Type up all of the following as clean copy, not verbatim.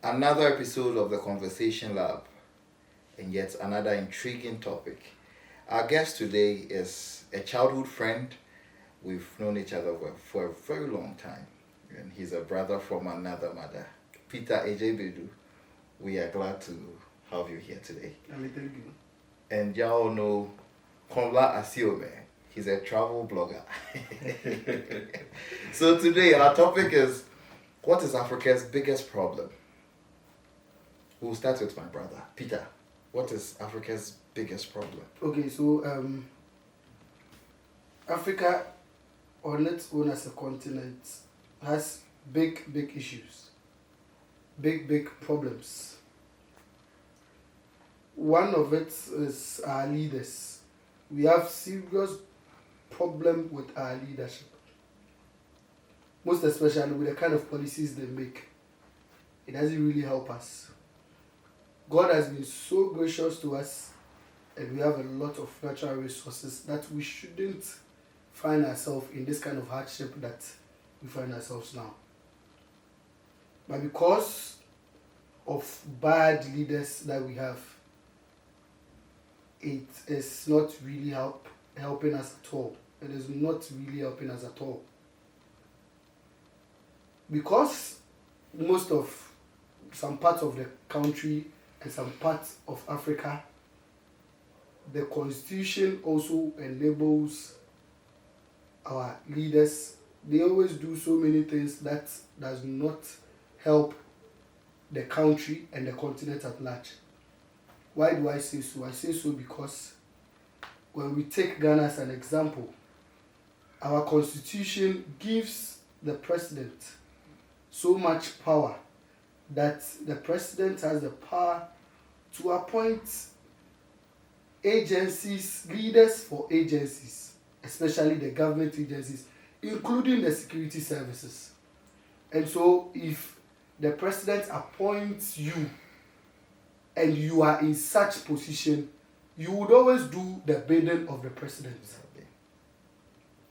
Another episode of the Conversation Lab, and yet another intriguing topic. Our guest today is a childhood friend. We've known each other for a very long time, and he's a brother from another mother. Peter Ejebedu, we are glad to have you here today. Thank you. And y'all know Konla Asiome. He's a travel blogger. So today our topic is, what is Africa's biggest problem? We'll start with my brother, Peter. What is Africa's biggest problem? Okay, so Africa, on its own as a continent, has big issues, big problems. One of it is our leaders. We have serious problem with our leadership, most especially with the kind of policies they make. It doesn't really help us. God has been so gracious to us, and we have a lot of natural resources that we shouldn't find ourselves in this kind of hardship that we find ourselves now. But because of bad leaders that we have, it is not really helping us at all. It is not really helping us at all. Because most of some parts of the country and some parts of Africa, the constitution also enables our leaders. They always do so many things that does not help the country and the continent at large. Why do I say so? I say so because when we take Ghana as an example, our constitution gives the president so much power that the president has the power to appoint agencies, leaders for agencies, especially the government agencies, including the security services. And so if the president appoints you and you are in such position, you would always do the bidding of the president.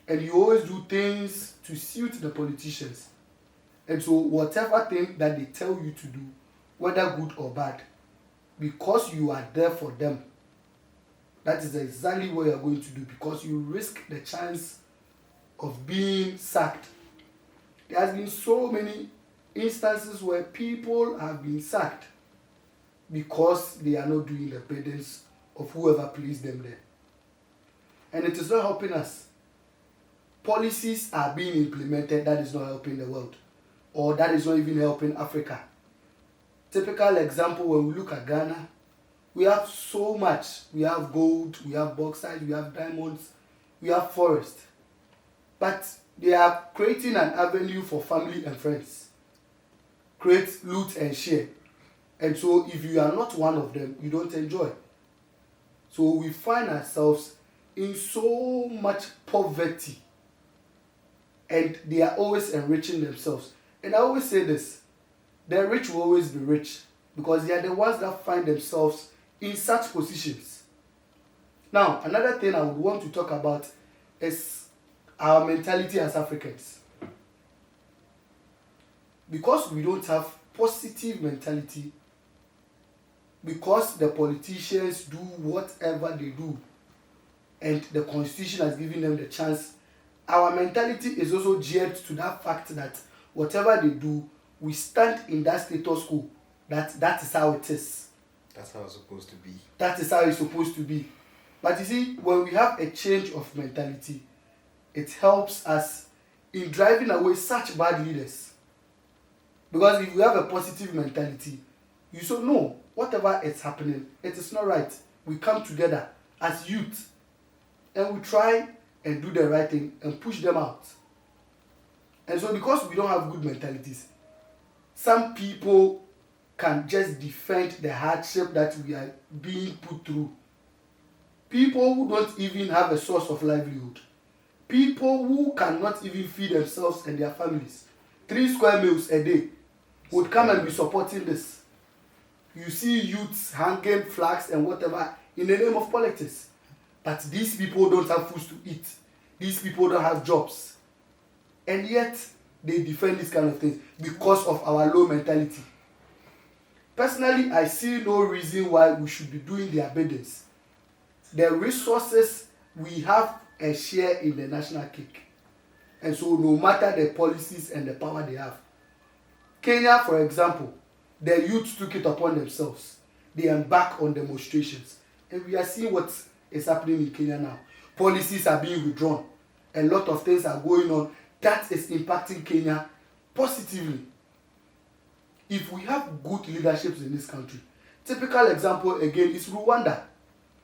And you always do things to suit the politicians. And so whatever thing that they tell you to do, whether good or bad, because you are there for them, that is exactly what you are going to do, because you risk the chance of being sacked. There has been so many instances where people have been sacked because they are not doing the biddings of whoever pleased them there. And it is not helping us. Policies are being implemented that is not helping the world, or that is not even helping Africa. Typical example, when we look at Ghana, we have so much. We have gold, we have bauxite, we have diamonds, we have forest. But they are creating an avenue for family and friends. Create, loot and share. And so if you are not one of them, you don't enjoy. So we find ourselves in so much poverty. And they are always enriching themselves. And I always say this, the rich will always be rich because they are the ones that find themselves in such positions. Now, another thing I would want to talk about is our mentality as Africans. Because we don't have positive mentality, because the politicians do whatever they do, and the constitution has given them the chance, our mentality is also geared to that fact that whatever they do, we stand in that status quo. That is how it is. That's how it's supposed to be. That is how it's supposed to be. But you see, when we have a change of mentality, it helps us in driving away such bad leaders. Because if you have a positive mentality, you say, no, whatever is happening, it is not right. We come together as youth and we try and do the right thing and push them out. And so because we don't have good mentalities, some people can just defend the hardship that we are being put through. People who don't even have a source of livelihood. People who cannot even feed themselves and their families. 3 square meals a day would come and be supporting this. You see youths hanging flags and whatever in the name of politics. But these people don't have food to eat. These people don't have jobs. And yet, they defend this kind of things because of our low mentality. personally, I see no reason why we should be doing their biddings. The resources, we have a share in the national cake. And so no matter the policies and the power they have. Kenya, for example, the youth took it upon themselves. They embarked on demonstrations. And we are seeing what is happening in Kenya now. Policies are being withdrawn. A lot of things are going on that is impacting Kenya positively. If we have good leaderships in this country, typical example again is Rwanda.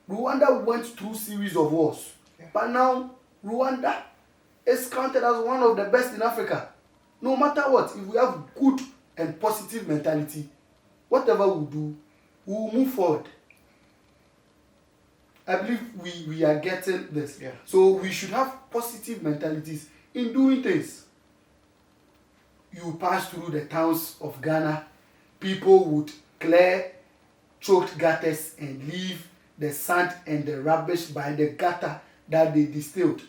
Rwanda went through series of wars, but now Rwanda is counted as one of the best in Africa. No matter what, if we have good and positive mentality, whatever we do, we will move forward. I believe we are getting this. Yeah. So we should have positive mentalities in doing things. You pass through the towns of Ghana, people would clear choked gutters and leave the sand and the rubbish by the gutter that they distilled.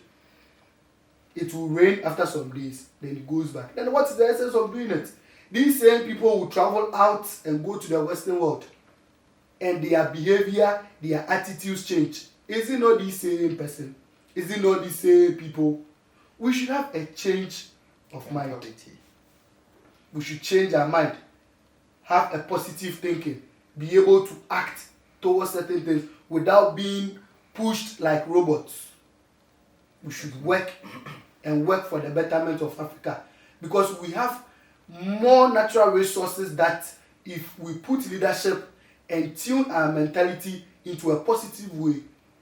It will rain after some days, then it goes back. Then what's the essence of doing it? These same people will travel out and go to the Western world, and their behavior, their attitudes change. Is it not the same person? Is it not the same people? We should have a change of mind. We should change our mind, have a positive thinking, be able to act towards certain things without being pushed like robots. We should work and work for the betterment of Africa, because we have more natural resources that if we put leadership and tune our mentality into a positive way,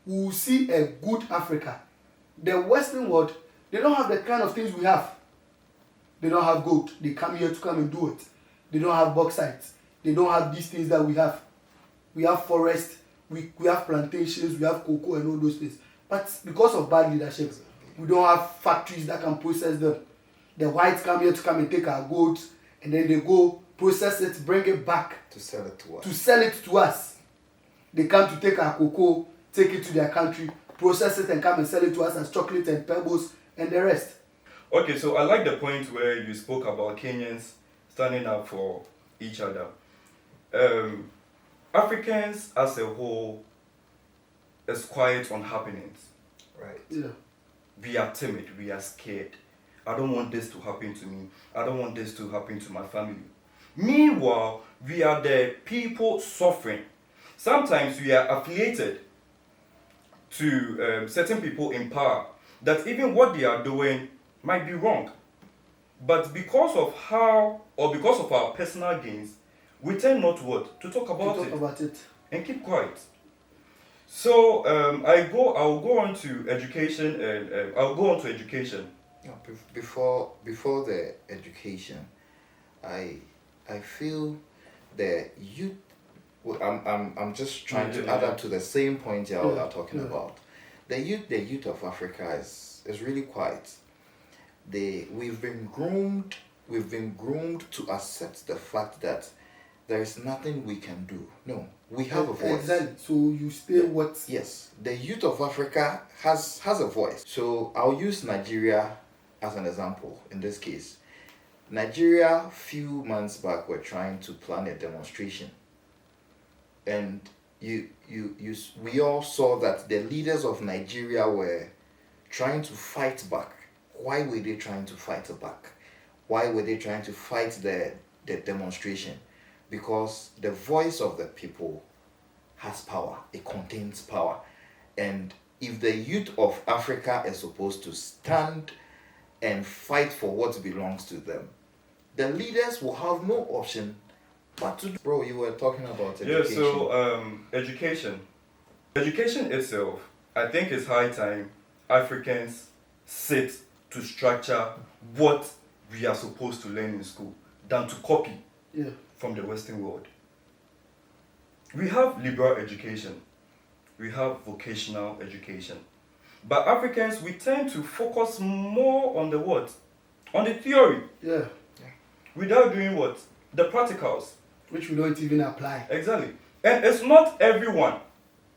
we will see a good Africa. The Western world, they don't have the kind of things we have. They don't have gold. They come here to come and do it. They don't have bauxite. They don't have these things that we have. We have forest, we have plantations, we have cocoa and all those things. But because of bad leadership, we don't have factories that can process them. The whites come here to come and take our gold, and then they go process it, bring it back to sell it to us. They come to take our cocoa, take it to their country, process it and come and sell it to us as chocolate and pebbles and the rest. Okay, so I like the point where you spoke about Kenyans standing up for each other. Africans as a whole is quiet on happenings. Right. Yeah. We are timid, we are scared. I don't want this to happen to me. I don't want this to happen to my family. Meanwhile, we are the people suffering. Sometimes we are affiliated to certain people in power that even what they are doing might be wrong. But because of because of our personal gains, we tend not to talk about it and keep quiet. So I'll go on to education and I'll go on to education. No, before the education, I feel the youth. I'm just trying to add up to the same point you are talking about. The youth of Africa is really quiet. We've been groomed to accept the fact that there is nothing we can do. No, we have a voice. Exactly. So you stay what? Yes, the youth of Africa has a voice. So I'll use Nigeria as an example in this case. Nigeria, few months back, were trying to plan a demonstration, and we all saw that the leaders of Nigeria were trying to fight back. Why were they trying to fight back? Why were they trying to fight the demonstration? Because the voice of the people has power. It contains power. And if the youth of Africa is supposed to stand and fight for what belongs to them, the leaders will have no option but to... Bro, you were talking about education. Yeah, so education. Education itself, I think it's high time Africans sit to structure what we are supposed to learn in school than to copy from the Western world. We have liberal education. We have vocational education. But Africans, we tend to focus more on the what? On the theory. Yeah. Without doing what? The practicals. Which we don't even apply. Exactly. And it's not everyone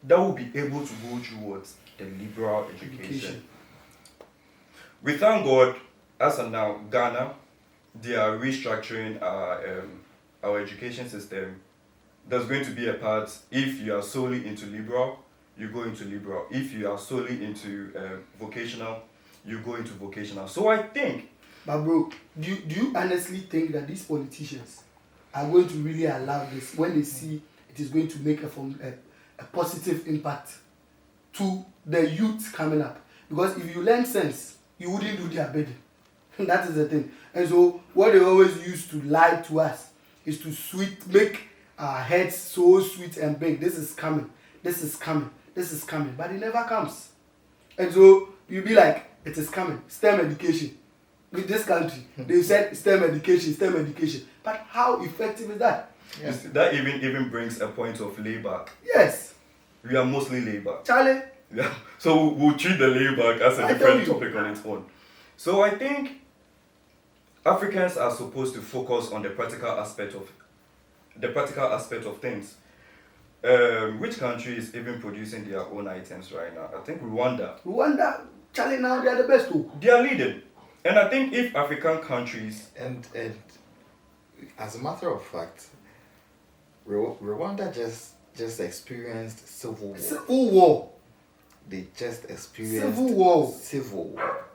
that will be able to go through what? The liberal education. We thank God, as of now, Ghana, they are restructuring our education system there's going to be a part. If you are solely into liberal, you go into liberal. If you are solely into vocational, you go into vocational. So I think, But bro, do you honestly think that these politicians are going to really allow this when they see it is going to make a positive impact to the youth coming up? Because if you learn sense, you wouldn't do their bidding. That is the thing. And so what they always used to lie to us is to make our heads so sweet and big. This is coming. This is coming. This is coming. But it never comes. And so you be like, it is coming. STEM education. With this country, they said STEM education, STEM education. But how effective is that? Yes. that even brings a point of layback. Yes. We are mostly layback. Charlie. Yeah. So we'll treat the layback as a I different tell you. topic on its own. So I think Africans are supposed to focus on the practical aspect of things. Which country is even producing their own items right now? I think Rwanda. Rwanda, Charlie, now they are the best too. They are leading. And I think if African countries, And as a matter of fact, Rwanda just experienced civil war. Civil war. They just experienced Civil war. civil war.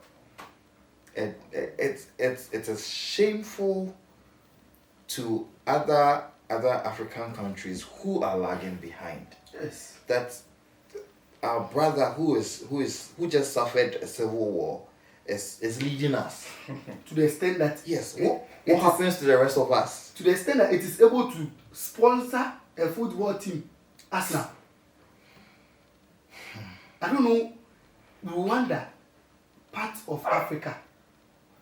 And it is shameful to other African countries who are lagging behind. Yes. That our brother who just suffered a civil war is leading us. To the extent that Yes. it- What it is- happens to the rest of us? to the extent that it is able to sponsor a football team, Arsenal. I don't know, Rwanda, part of Africa,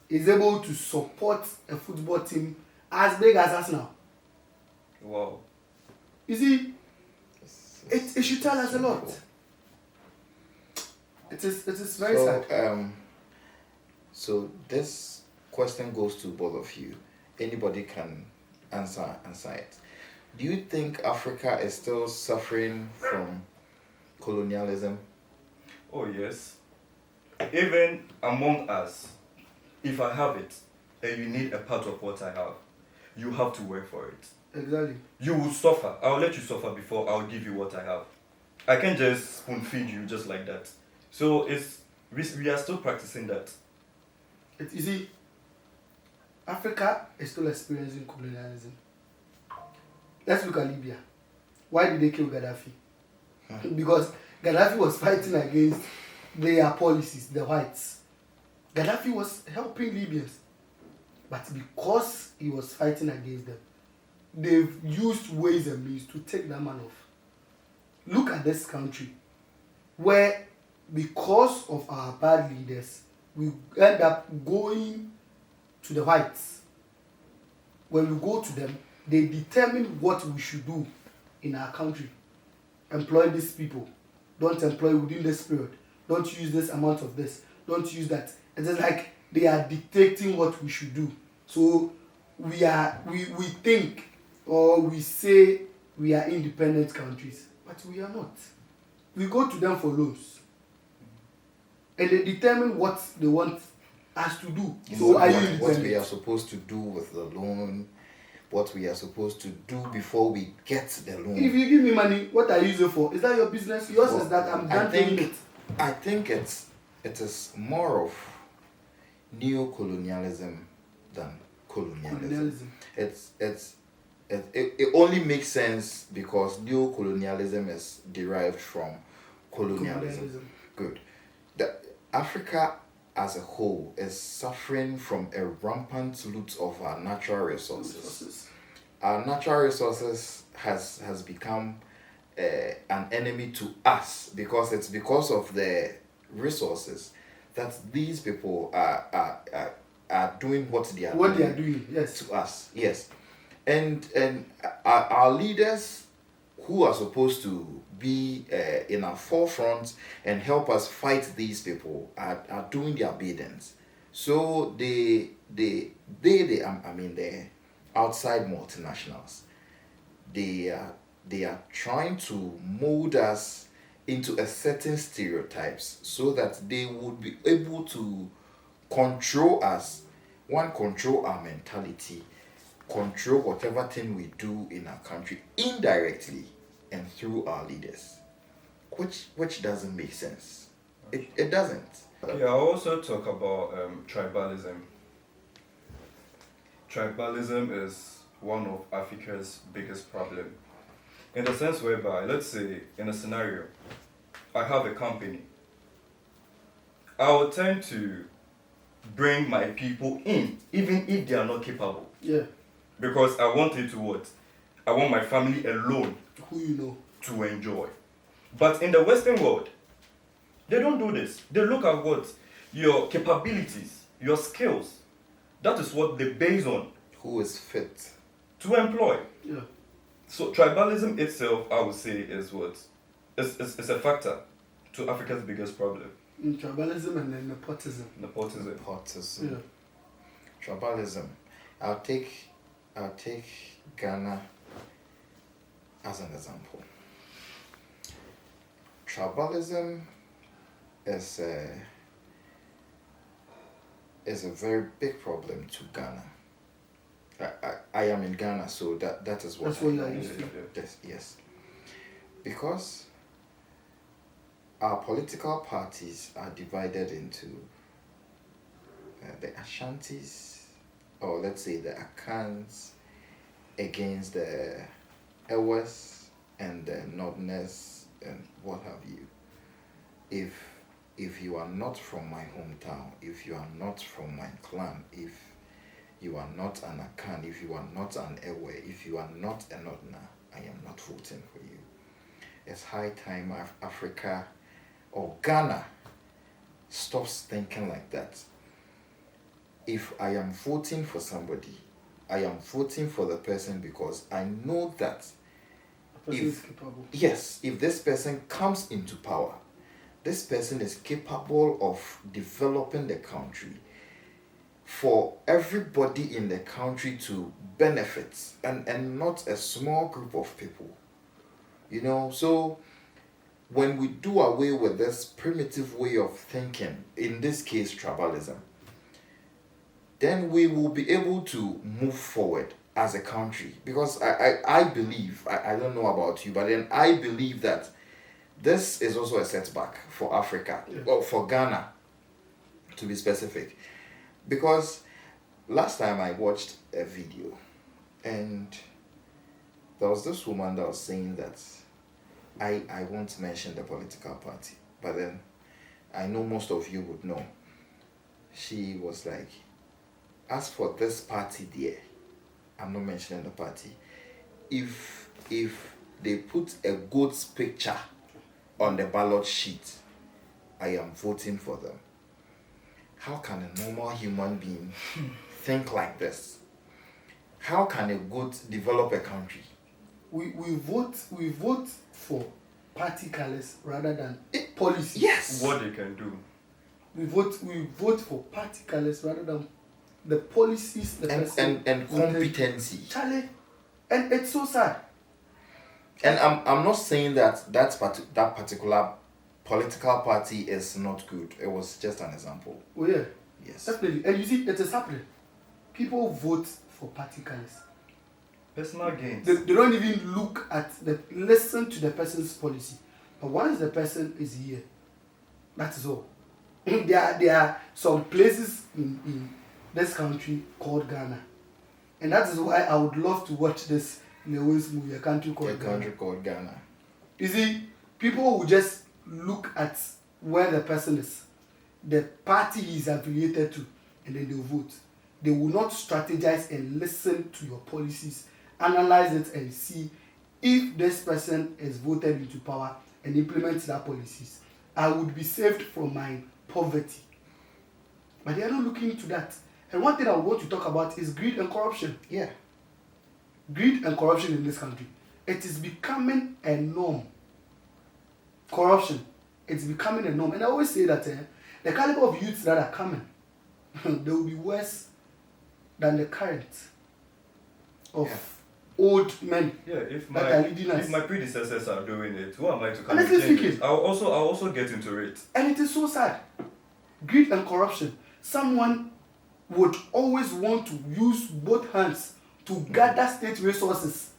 is able to support a football team as big as Arsenal. wow, You see, it should tell us a lot. It is very sad. So this question goes to both of you. Anybody can answer it. Do you think Africa is still suffering from colonialism? oh yes. Even among us, if I have it, and you need a part of what I have, you have to work for it. Exactly. You will suffer. I'll let you suffer before I'll give you what I have. I can't just spoon feed you just like that. So we are still practicing that. You see, Africa is still experiencing colonialism. Let's look at Libya. Why did they kill Gaddafi? Because Gaddafi was fighting against their policies, the whites. Gaddafi was helping Libyans. But because he was fighting against them, they've used ways and means to take that man off. Look at this country, where because of our bad leaders, we end up going to the whites. When we go to them, they determine what we should do in our country. Employ these people. Don't employ within this period. Don't use this amount of this. Don't use that. It is like they are dictating what we should do. So we think or we say we are independent countries, but we are not. We go to them for loans. And they determine what they want us to do. So are you independent? What we are supposed to do with the loan, what we are supposed to do before we get the loan. If you give me money, what I use it for? Is that your business? Yours is that I'm done paying it. I think it is more of neo-colonialism than colonialism. It only makes sense because neo-colonialism is derived from colonialism. Good. Africa as a whole is suffering from a rampant loot of our natural resources. Our natural resources has become an enemy to us because it's because of the resources that these people are doing what they are doing. Yes. To us. Yes. And our leaders who are supposed to be in our forefront and help us fight these people are doing their biddings. So the outside multinationals, they are trying to mold us into a certain stereotypes so that they would be able to control us. One, control our mentality. control whatever thing we do in our country indirectly and through our leaders, which doesn't make sense. It doesn't. Yeah, I also talk about tribalism. Tribalism is one of Africa's biggest problem. In the sense whereby, let's say, in a scenario, I have a company. I will tend to bring my people in, even if they are not capable. Yeah. Because I want it to what? I want my family alone Who you know. to enjoy. But in the Western world, they don't do this. They look at what? Your capabilities, your skills. That is what they base on Who is fit? to employ. Yeah. So tribalism itself, I would say, is what? It's a factor to Africa's biggest problem. Tribalism and then nepotism. Nepotism. Nepotism. Yeah. Tribalism. I'll take Ghana as an example. Tribalism is a very big problem to Ghana. I am in Ghana, so that is what That's what I you are know. used to. Yes. Because our political parties are divided into the Ashantis, or let's say the Akans, against the Ewas and the Northerners and what have you. If you are not from my hometown, if you are not from my clan, if you are not an Akan, if you are not an Ewe, if you are not a Northerner, I am not voting for you. It's high time Africa or Ghana stops thinking like that. If I am voting for somebody, I am voting for the person because I know that The person is capable. yes, if this person comes into power, this person is capable of developing the country for everybody in the country to benefit, and not a small group of people. So when we do away with this primitive way of thinking, in this case tribalism, then we will be able to move forward as a country. Because I believe, I don't know about you, but then I believe that this is also a setback for Africa, or for Ghana, to be specific. Because last time I watched a video, and there was this woman that was saying that I won't mention the political party, but then I know most of you would know. She was like, as for this party there, I'm not mentioning the party, if they put a goat's picture on the ballot sheet, I am voting for them. How can a normal human being think like this? How can a goat develop a country? We vote for party colors rather than policies. Yes. What they can do. We vote for party colors rather than the policies the person And competency. Charlie, and it's so sad. And I'm not saying that that particular political party is not good. It was just an example. Oh yeah, Yes. definitely. And you see, it is happening. People vote for party colors. Personal gains. They don't even listen to the person's policy. But once the person is here, that is all. There are some places in this country called Ghana. And that is why I would love to watch this Lewis movie, A Country Called Ghana. Country called Ghana. You see, people will just look at where the person is, the party he is affiliated to, and then they'll vote. They will not strategize and listen to your policies, analyze it and see if this person is voted into power and implements that policies, I would be saved from my poverty. But they are not looking into that. And one thing I want to talk about is greed and corruption. Yeah. Greed and corruption in this country. It is becoming a norm. Corruption. It's becoming a norm. And I always say that the caliber of youths that are coming, they will be worse than the current of old men. Yeah, if that are leading us. my predecessors are doing it, who am I to come Honestly and change speaking. it? I'll also get into it. And it is so sad. Greed and corruption. Someone would always want to use both hands to gather state resources.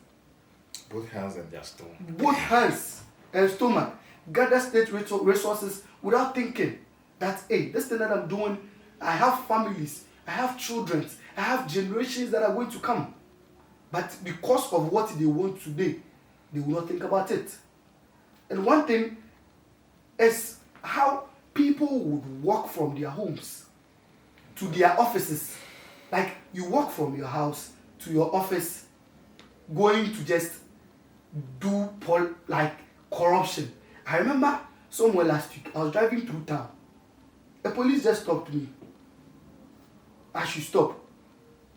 Both hands and their stone. Both hands and stomach. Gather state resources without thinking that, hey, this thing that I'm doing, I have families, I have children, I have generations that are going to come. But because of what they want today, they will not think about it. And one thing is how people would walk from their homes to their offices. Like you walk from your house to your office, going to just do like corruption. I remember somewhere last week, I was driving through town. The police just stopped me. I should stop.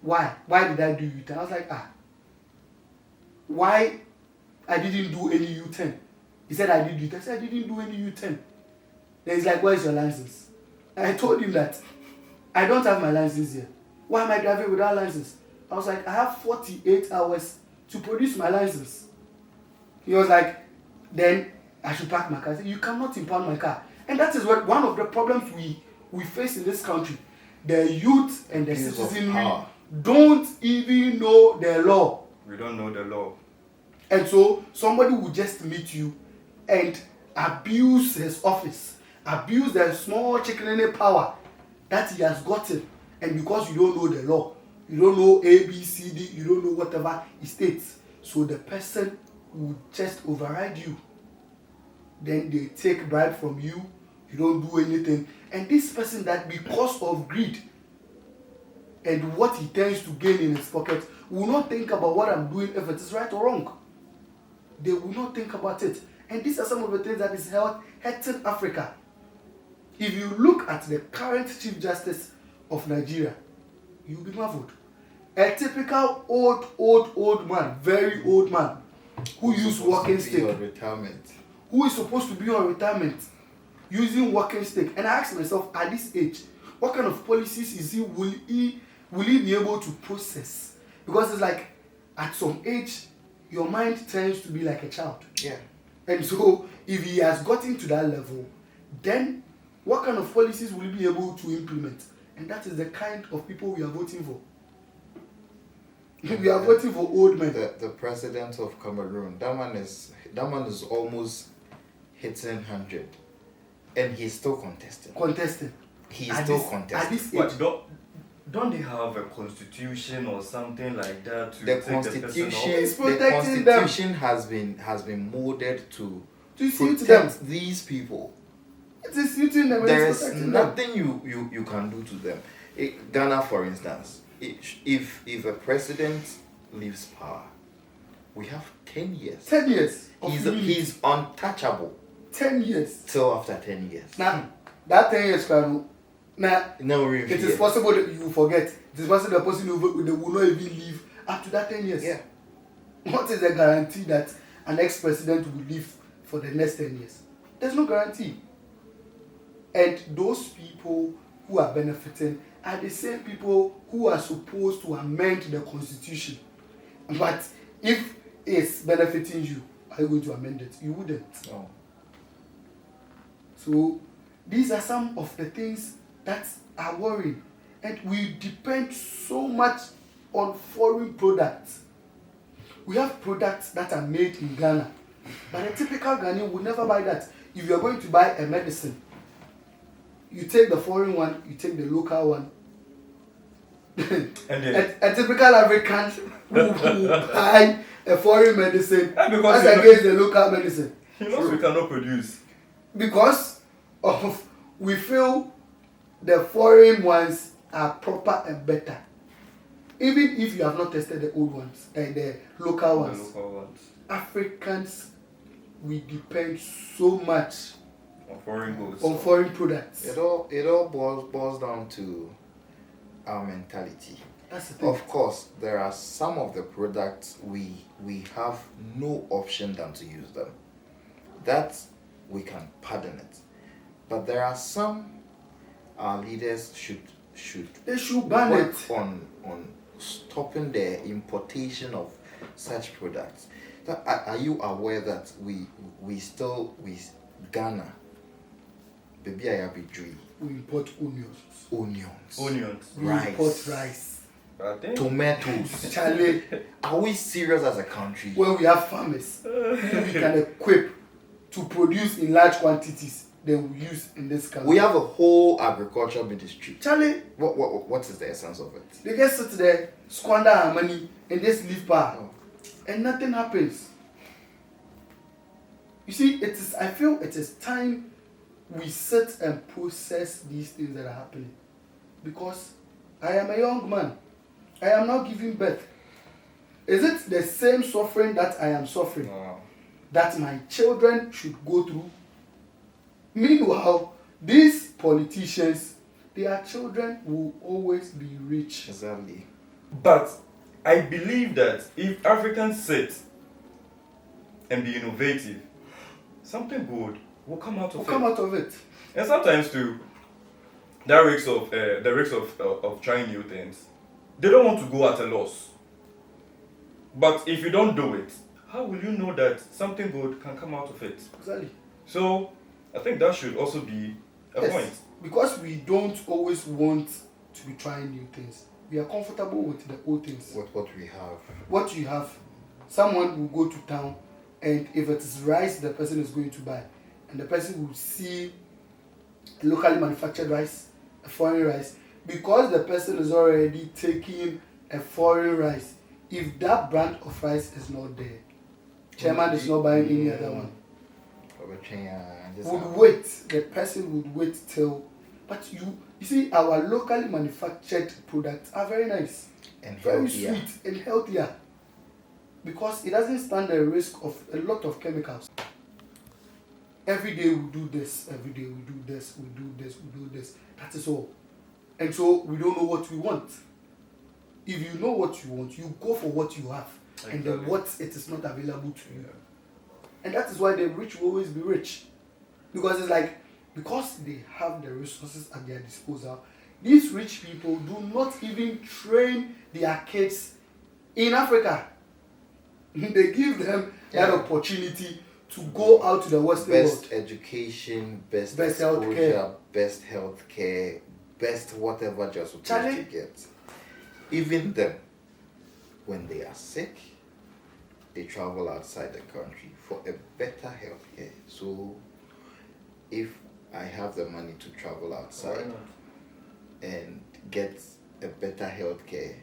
Why? Why did I do U-turn? I was like, why I didn't do any U-turn? He said I did U-turn. I said I didn't do any U-turn. Then he's like, where's your license? And I told him that I don't have my license here. Why am I driving without license? I was like, I have 48 hours to produce my license. He was like, then I should park my car. I said, you cannot impound my car. And that is what one of the problems we face in this country. The youth and the citizenry don't even know the law. We don't know the law. And so somebody will just meet you and abuse his office, abuse the small chicken power that he has gotten. And because you don't know the law, you don't know A, B, C, D, you don't know whatever it states. So the person will just override you. Then they take bribe from you, you don't do anything. And this person that because of greed and what he tends to gain in his pocket will not think about what I'm doing if it is right or wrong. They will not think about it. And these are some of the things that is hurting Africa. If you look at the current Chief Justice of Nigeria, you'll be marveled. A typical old man, very old man, who used walking stick. Who is supposed to be on retirement, using walking stick. And I asked myself, at this age, what kind of policies is will he be able to process? Because it's like, at some age, your mind tends to be like a child. Yeah. And so, if he has gotten to that level, then what kind of policies will he be able to implement? And that is the kind of people we are voting for. We are voting for old men. The president of Cameroon, that man is almost hitting 100, and he's still contesting. He's still contesting. At this age, What, don't they have a constitution or something like that to The take constitution has been molded to suit protect these people. it is suiting them. There is nothing you can do to them. Ghana, for instance, if a president leaves power, we have 10 years. 10 years. He's untouchable 10 years. till after 10 years. Now, that 10 years, Kanu, now, No it review. is possible that you forget. It is possible the person will not even live up to that 10 years. Yeah. What is the guarantee that an ex-president will live for the next 10 years? There's no guarantee. And those people who are benefiting are the same people who are supposed to amend the constitution. But if it's benefiting you, are you going to amend it? You wouldn't. No. So these are some of the things that are worrying. And we depend so much on foreign products. We have products that are made in Ghana. But a typical Ghanaian will never buy that. If you are going to buy a medicine, you take the foreign one, you take the local one. And a typical African who buy a foreign medicine because as against the local medicine. he knows we cannot produce. Because of we feel the foreign ones are proper and better. Even if you have not tested the old ones and the local ones. Africans, we depend so much On foreign goods. on foreign products. It all boils down to our mentality. That's the thing. Of course, there are some of the products we have no option than to use them. That we can pardon it. But there are some our leaders should They should ban work it. on stopping the importation of such products. Are you aware that we Ghana, baby I have a dream, We import onions. onions, Onions. We rice, import rice. I think tomatoes. Charlie, Are we serious as a country? when we have farmers who we can equip to produce in large quantities, then we use in this country. We have a whole agriculture ministry. Charlie, What is the essence of it? they just sit there, squander our money, and just leave power, Oh. and nothing happens. You see, I feel it is time we sit and process these things that are happening. Because I am a young man. I am now giving birth. Is it the same suffering that I am suffering that my children should go through? Meanwhile, these politicians, their children will always be rich. Exactly. But I believe that if Africans sit and be innovative, something good will come out of Will it. come out of it. And sometimes too, the risks of trying new things, they don't want to go at a loss. But if you don't do it, how will you know that something good can come out of it? Exactly. So I think that should also be a Yes, point. because we don't always want to be trying new things. We are comfortable with the old things. What we have. What you have, someone will go to town, and if it is rice the person is going to buy, and the person will see locally manufactured rice, a foreign rice, because the person is already taking a foreign rice. If that brand of rice is not there, chairman is not buying any other one. Would wait. The person would wait till. But you see, our locally manufactured products are very nice, And very healthier. sweet and healthier, because it doesn't stand the risk of a lot of chemicals. Every day we do this, every day we do this, we do this, we do this. That is all. And so we don't know what we want. If you know what you want, you go for what you have, and then Exactly. what it is not available to you. And that is why the rich will always be rich. Because it's like, because they have the resources at their disposal, these rich people do not even train their kids in Africa. They give them that Yeah. opportunity to go out to the Western world. Best education, best Best exposure, healthcare. best healthcare, best whatever you're supposed Charlie. to get. Even them, when they are sick, they travel outside the country for a better healthcare. So, if I have the money to travel outside and get a better healthcare,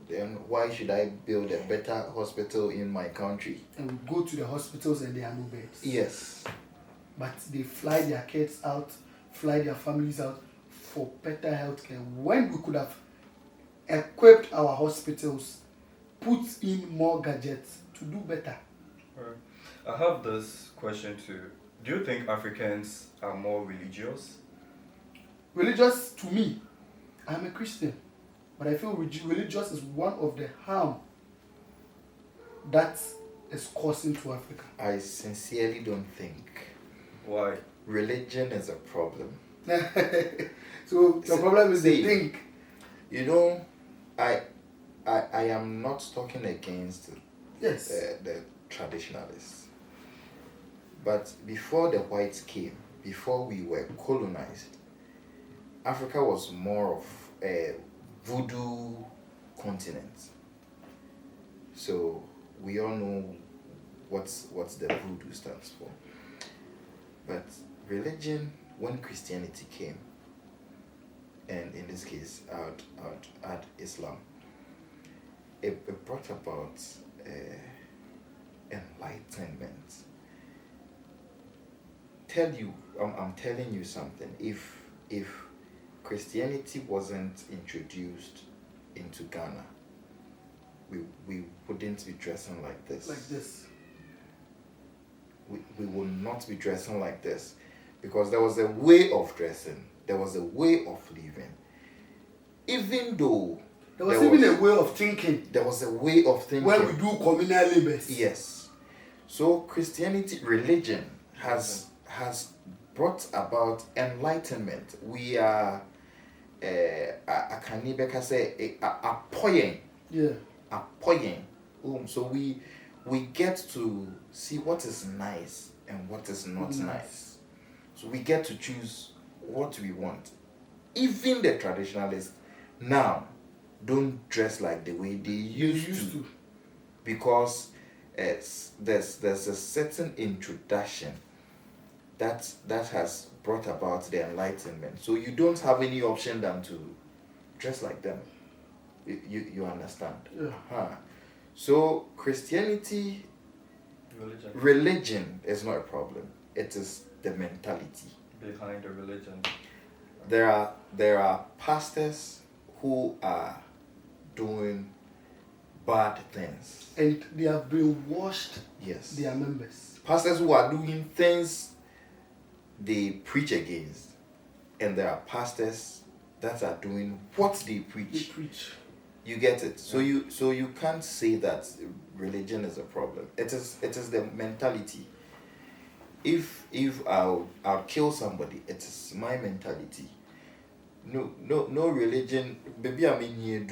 then why should I build a better hospital in my country? And we go to the hospitals and there are no beds. Yes. But they fly their kids out, fly their families out for better healthcare. When we could have equipped our hospitals, put in more gadgets to do better. Alright. I have this question too. Do you think Africans are more religious? Religious, to me, I'm a Christian, but I feel religious is one of the harm that is causing to Africa. I sincerely don't think Why? religion is a problem. So the problem is they See, think. You know, I am not talking against Yes. the traditionalists. But before the whites came, before we were colonized, Africa was more of a voodoo continent. So we all know what's the voodoo stands for. But religion, when Christianity came, and in this case, add Islam, it brought about enlightenment. I'm telling you something. If Christianity wasn't introduced into Ghana, we wouldn't be dressing like this. Like this. We would not be dressing like this, because there was a way of dressing, there was a way of living. Even though There was even a way of thinking there was a way of thinking. when we do communal labors. Yes. So Christianity, religion has brought about enlightenment. We are I can even say appoying. Yeah. Appoying. So we get to see what is nice and what is not nice. So we get to choose what we want. Even the traditionalists now, don't dress like the way they You used to, because there's a certain introduction that has brought about the enlightenment. So you don't have any option than to dress like them. You understand? Yeah. Huh. So Christianity, religion is not a problem. It is the mentality behind the religion. there are pastors who are doing bad things. And they have brainwashed Yes. their members. Pastors who are doing things they preach against. And there are pastors that are doing what they They preach. preach. You get it? So you can't say that religion is a problem. It is the mentality. If I'll kill somebody, it is my mentality. No religion, baby, I mean here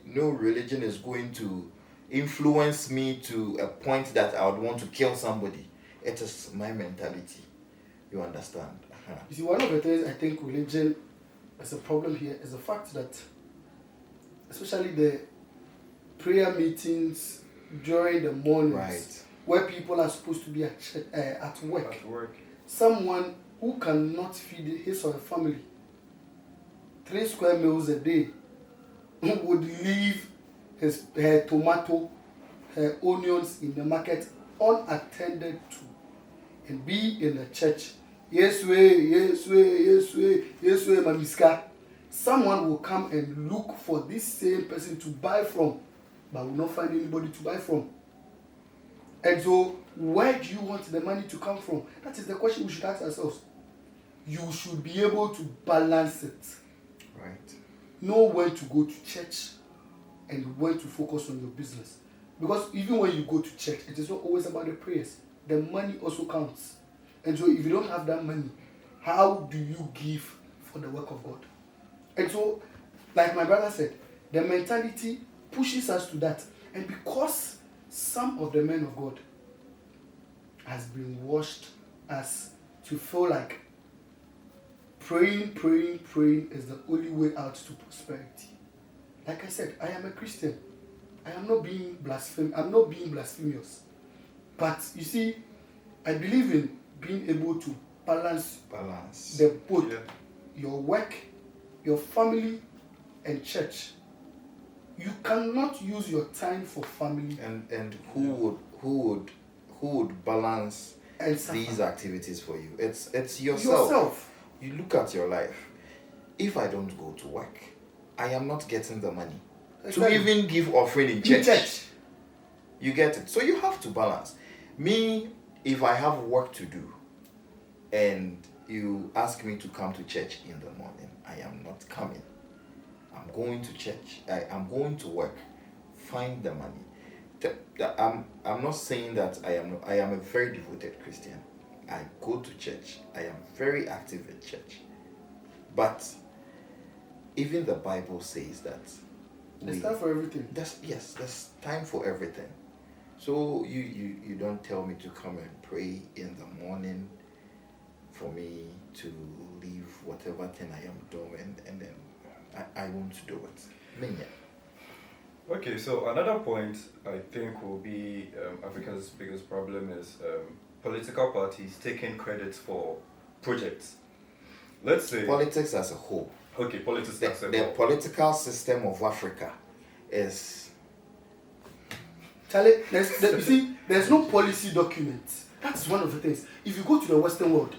no religion is going to influence me to a point that I would want to kill somebody. It is my mentality. You understand? You see, one of the things I think religion is a problem here is the fact that, especially the prayer meetings during the mornings, Right. where people are supposed to be at work, At work. someone who cannot feed his or her family 3 square meals a day would leave her tomato, her onions in the market unattended to, and be in the church. Yes way, mamiska. Someone will come and look for this same person to buy from, but will not find anybody to buy from. And so, where do you want the money to come from? That is the question we should ask ourselves. You should be able to balance it. Right. Know when to go to church and when to focus on your business. Because even when you go to church, it is not always about the prayers. The money also counts. And so if you don't have that money, how do you give for the work of God? And so, like my brother said, the mentality pushes us to that. And because some of the men of God has been washed us to feel like praying is the only way out to prosperity. Like I said, I am a Christian. I am not being blasphemous. But you see, I believe in being able to balance the both, your work, your family, and church. You cannot use your time for family And who would balance and these activities for you? It's yourself. You look at your life. If I don't go to work, I am not getting the money to even give offering in church. You get it? So you have to balance. Me, if I have work to do and you ask me to come to church in the morning, I am not coming. I'm going to church. I'm going to work. Find the money. I'm not saying that I am a very devoted Christian. I go to church. I am very active in church. But even the Bible says that there's time for everything. There's time for everything. So you don't tell me to come and pray in the morning for me to leave whatever thing I am doing, and then I won't do it. Okay, so another point I think will be Africa's biggest problem is political parties taking credit for projects. Let's say Politics as a whole. Okay, politics as a The whole. political system of Africa is Charlie, you see, there's no policy document. That's one of the things. If you go to the Western world,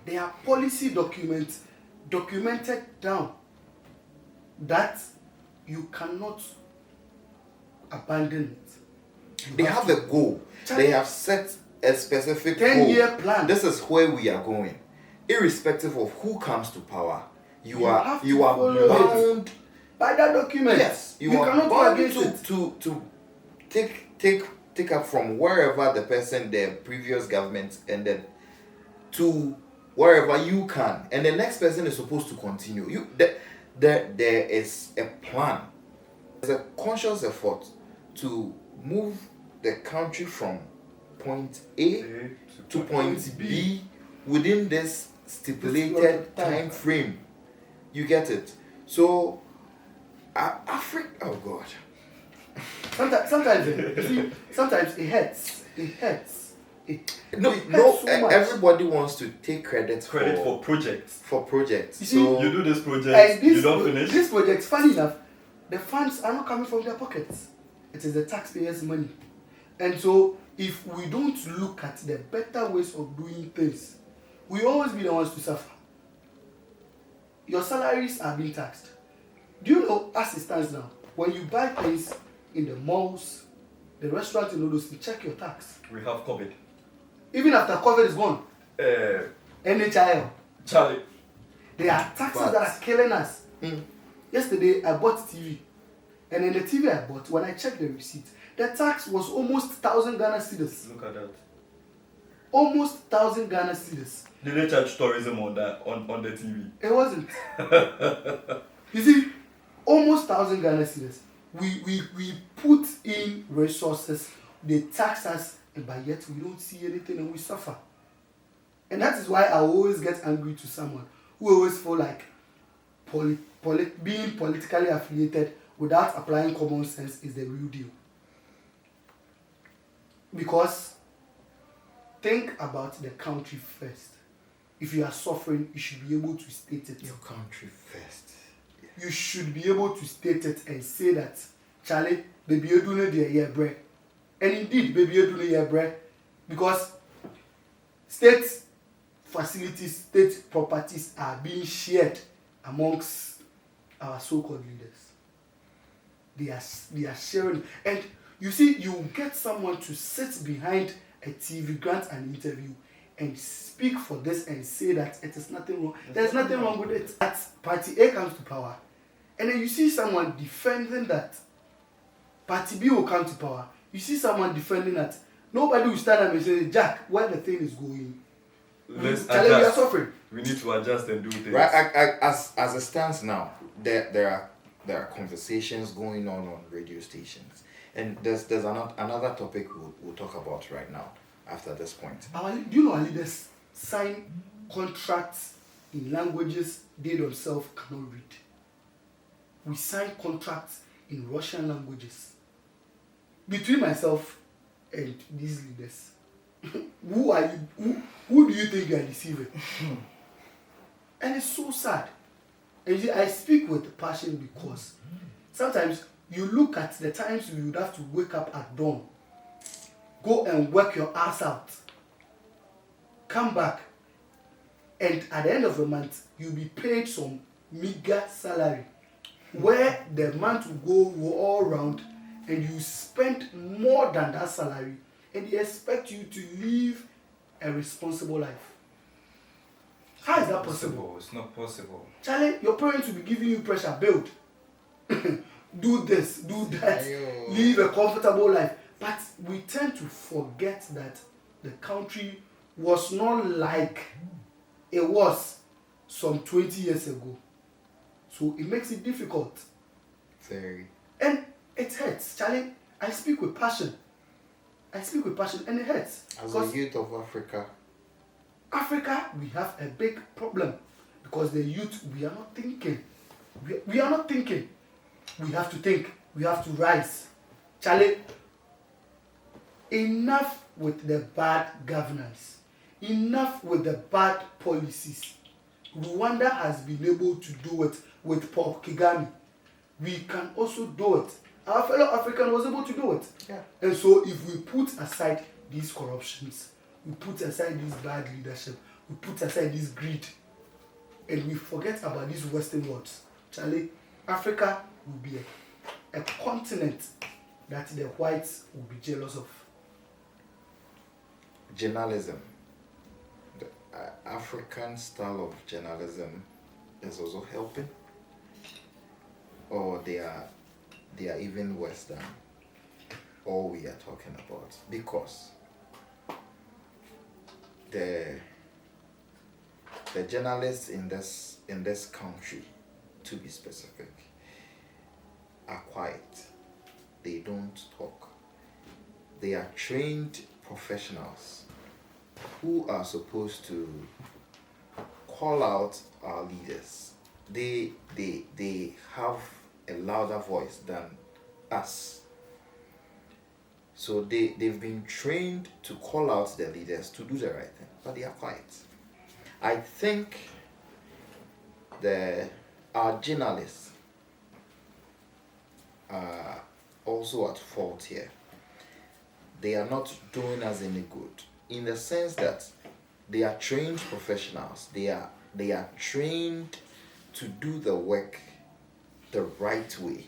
there are policy documents documented down that you cannot abandon it. they have a goal. They have set a specific 10-year plan. This is where we are going. Irrespective of who comes to power, you are have to follow bound by that document. Yes, you are cannot go bound against to take up from wherever the previous government ended to wherever you can, and the next person is supposed to continue. There is a plan. There's a conscious effort to move the country from point A to point B within this stipulated time frame. You get it? So Africa. Oh God. Sometimes you see, sometimes it hurts. It hurts. No, it no. hurts so much. Everybody wants to take credit for projects. for projects. You see, So You do this project, And you don't finish. These projects, funny enough, the funds are not coming from their pockets. It is the taxpayers' money. And so, if we don't look at the better ways of doing things, we always be the ones to suffer. Your salaries are being taxed. Do you know, as it stands now, when you buy things in the malls, the restaurants, and all those things, check your tax. We have COVID. Even after COVID is gone, NHIL, Charlie, there are taxes But- that are killing us. Mm. Yesterday, I bought TV. And in the TV I bought, when I checked the receipt, the tax was almost 1,000 Ghana cedis. look at that. Almost 1,000 Ghana cedis. Did they charge tourism on that on the TV? It wasn't. You see, almost 1,000 Ghana cedis. We put in resources, they tax us, but yet we don't see anything and we suffer. And that is why I always get angry to someone who always feel like being politically affiliated without applying common sense is the real deal. Because think about the country first. If you are suffering, you should be able to state it. your country first. You should be able to state it and say that, Charlie, baby, you do need your bread. And indeed, baby, you do need your bread. Because state facilities, state properties are being shared amongst our so-called leaders. They are sharing. And you see, you get someone to sit behind a TV, grant an interview, and speak for this and say that it is nothing wrong. There's nothing wrong with it. That Party A comes to power, and then you see someone defending that Party B will come to power. You see someone defending that. Nobody will stand up and say, Jack, where the thing is going. Let's Charlie, we are adjust. suffering. We need to adjust and do things. Right, as it stands now, there are conversations going on radio stations, and there's another topic we'll talk about right now after this point. Do you know our leaders sign contracts in languages they themselves cannot read? We sign contracts in Russian languages. Between myself and these leaders, who are you? Who do you think you are deceiving? And it's so sad. And you see, I speak with passion because sometimes you look at the times you would have to wake up at dawn, go and work your ass out, come back, and at the end of the month, you'll be paid some meager salary, where the month will go all round and you spend more than that salary, and they expect you to live a responsible life. How is that possible? It's not possible. Charlie, your parents will be giving you pressure, build. Do this, do that, Ayo. live a comfortable life. But we tend to forget that the country was not like it was some 20 years ago. So it makes it difficult. Very. And it hurts. Charlie, I speak with passion. And it hurts. As Because a youth of Africa, Africa, we have a big problem. Because the youth, we are not thinking. We are not thinking. We have to think. We have to rise. Charlie, enough with the bad governance. Enough with the bad policies. Rwanda has been able to do it with Paul Kagame. We can also do it. Our fellow African was able to do it. Yeah. And so if we put aside these corruptions, we put aside this bad leadership, we put aside this greed, and we forget about these Western worlds, Charlie, Africa will be a continent that the whites will be jealous of. journalism, the African style of journalism is also helping, or they are even worse than all we are talking about, because the journalists in this country, to be specific, are quiet. They don't talk. They are trained professionals who are supposed to call out our leaders. They have a louder voice than us. So they've been trained to call out their leaders to do the right thing, but they are quiet. I think our journalists are also at fault here. They are not doing us any good in the sense that they are trained professionals. They are trained to do the work the right way.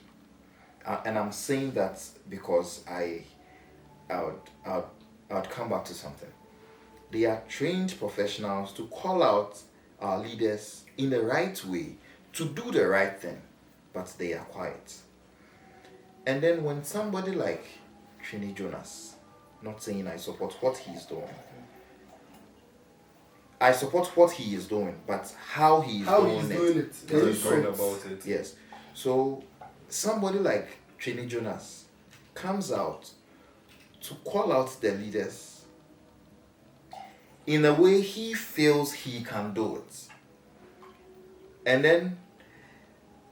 And I'm saying that because I would come back to something. They are trained professionals to call out our leaders in the right way, to do the right thing, but they are quiet. And then when somebody like Trini Jonas, not saying I support what he's doing, I support what he is doing, but how he's doing it. He's going about it. Yes. So somebody like Trini Jonas comes out to call out the leaders in a way he feels he can do it. And then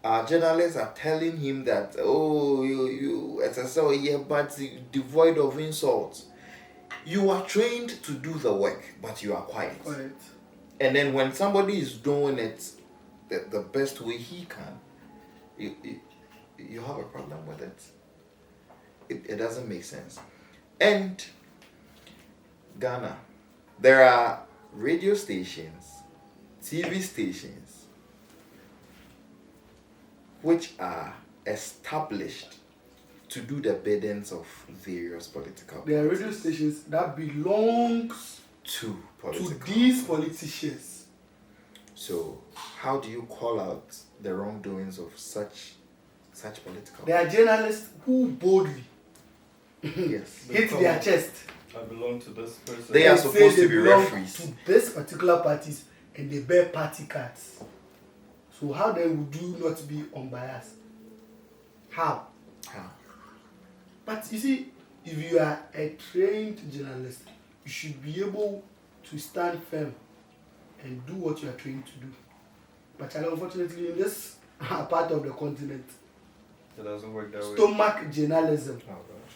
our journalists are telling him that, oh, you SSL here, but devoid of insults. You are trained to do the work, but you are quiet. And then when somebody is doing it the best way he can, you have a problem with it. It doesn't make sense. And Ghana, there are radio stations, TV stations, which are established to do the biddings of various political parties. There are radio stations that belongs to these politicians. So how do you call out the wrongdoings of such political There are journalists who boldly yes hit their chest. I belong to this person. They are say supposed they to be belong referees. to this particular parties and they bear party cards. So how then would you not be unbiased? How? But you see, if you are a trained journalist, you should be able to stand firm and do what you are trained to do. But unfortunately, in this part of the continent, It doesn't work that way. stomach journalism. Oh, gosh.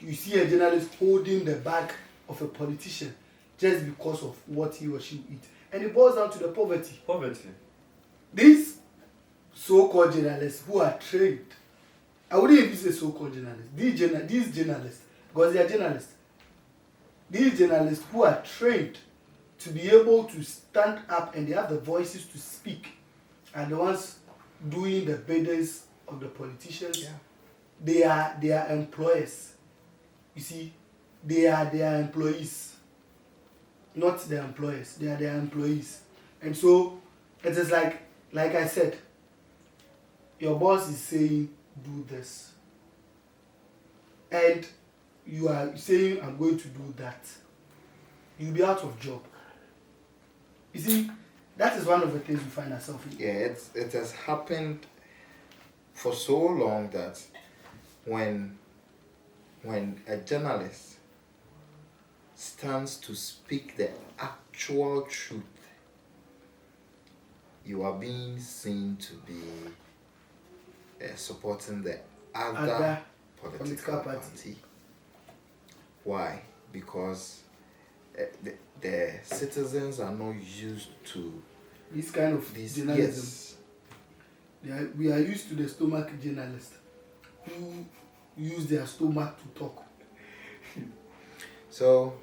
You see a journalist holding the back of a politician just because of what he or she eats. And it boils down to the poverty. Poverty. These so-called journalists who are trained, I wouldn't even say so-called journalists, these journalists, because they are journalists, these journalists who are trained to be able to stand up and they have the voices to speak are the ones doing the biddings of the politicians. Yeah. They are employers. You see, they are their employees, not their employers. They are their employees. And so it is like I said, your boss is saying do this, and you are saying I'm going to do that. You'll be out of job. You see, that is one of the things we find ourselves in. Yeah, it has happened for so long that when a journalist stands to speak the actual truth, you are being seen to be supporting the other political party. Why? Because the citizens are not used to This kind of this. journalism. Yes. We are used to the stomach journalists who use their stomach to talk. So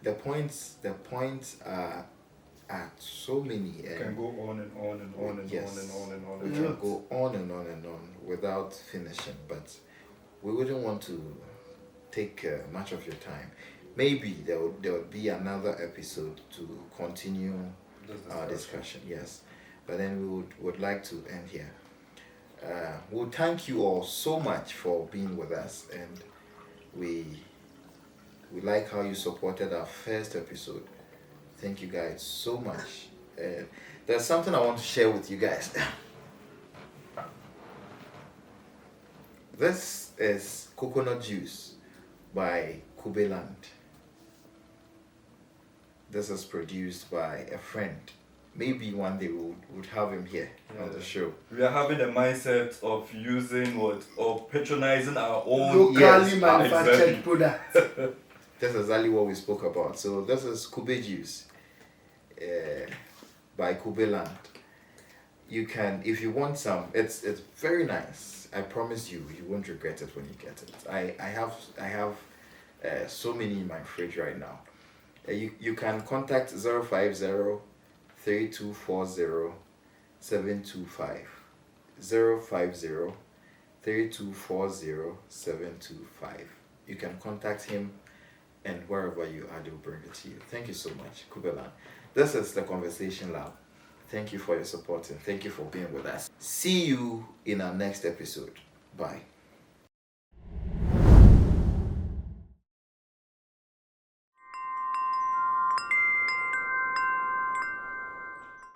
the points are so many. It can go on and on and on and Yes. on and on and on. We And can on. go on and on and on without finishing, but we wouldn't want to take much of your time. Maybe there would be another episode to continue This our discussion. discussion. Yes, but then we would like to end here. We'll thank you all so much for being with us, and we like how you supported our first episode. Thank you guys so much. There's something I want to share with you guys. This is coconut juice by Kubeland. This is produced by a friend maybe one day we would have him here on the show. We are having the mindset of using or patronizing our own Locally yes, manufactured exactly. products. That's exactly what we spoke about. So this is Kube Juice by Kube Land. You can, if you want some, it's very nice. I promise you, you won't regret it when you get it. I have so many in my fridge right now. You can contact 050 3240 725. 050 3240 725. You can contact him, and wherever you are, they'll bring it to you. Thank you so much, Kubelan. This is the Conversation Lab. Thank you for your support and thank you for being with us. See you in our next episode. Bye.